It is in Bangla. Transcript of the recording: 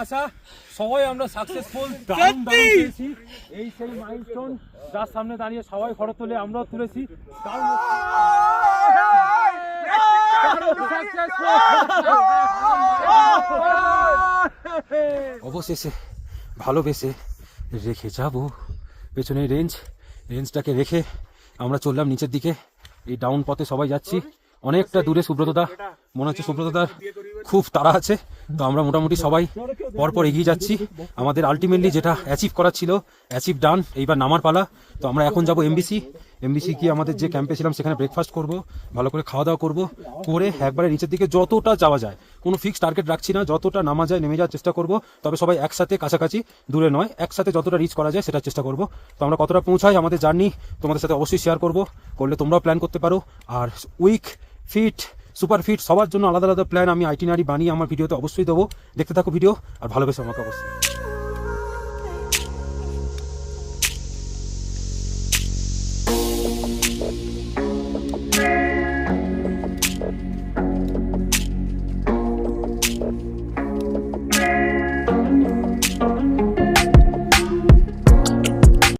আসা সবাই আমরা সাকসেসফুল, দারুণ পেয়েছি। এই সেই মাইলস্টোন যার সামনে দাঁড়িয়ে সবাই ফটো তুলে, আমরাও তুলেছি। অবশেষে ভালোবেসে রেখে যাব পেছনে রেঞ্জটাকে রেখে আমরা চললাম নিচের দিকে। এই ডাউন পথে সবাই যাচ্ছি, অনেকটা দূরে সুব্রতদা, মনে হচ্ছে সুব্রতদার খুব তাড়া আছে, তো আমরা মোটামুটি সবাই পরপর এগিয়ে যাচ্ছি। আমাদের আলটিমেটলি যেটা অ্যাচিভ করার ছিল অ্যাচিভ ডান, এইবার নামার পালা। তো আমরা এখন যাব এমবিসি গিয়ে আমাদের যে ক্যাম্পে ছিলাম সেখানে ব্রেকফাস্ট করব, ভালো করে খাওয়া দাওয়া করব, করে একবারে নিচের দিকে যতটা যাওয়া যায়, কোনো ফিক্সড টার্গেট রাখছি না, যতটা নামা যায় নেমে যাওয়ার চেষ্টা করব। তবে সবাই একসাথে, কাছাকাছি, দূরে নয়, একসাথে যতটা রিচ করা যায় সেটার চেষ্টা করব। তো আমরা কতটা পৌঁছাই আমাদের জার্নি তোমাদের সাথে অবশ্যই শেয়ার করব, করলে তোমরাও প্ল্যান করতে পারো। আর উইক, ফিট, সুপার ফিট সবার জন্য আলাদা আলাদা প্ল্যান আমি আইটিনারি বানিয়ে আমার ভিডিওতে অবশ্যই দেবো। দেখতে থাকো ভিডিও আর ভালোবেসে আমাকে অবশ্যই।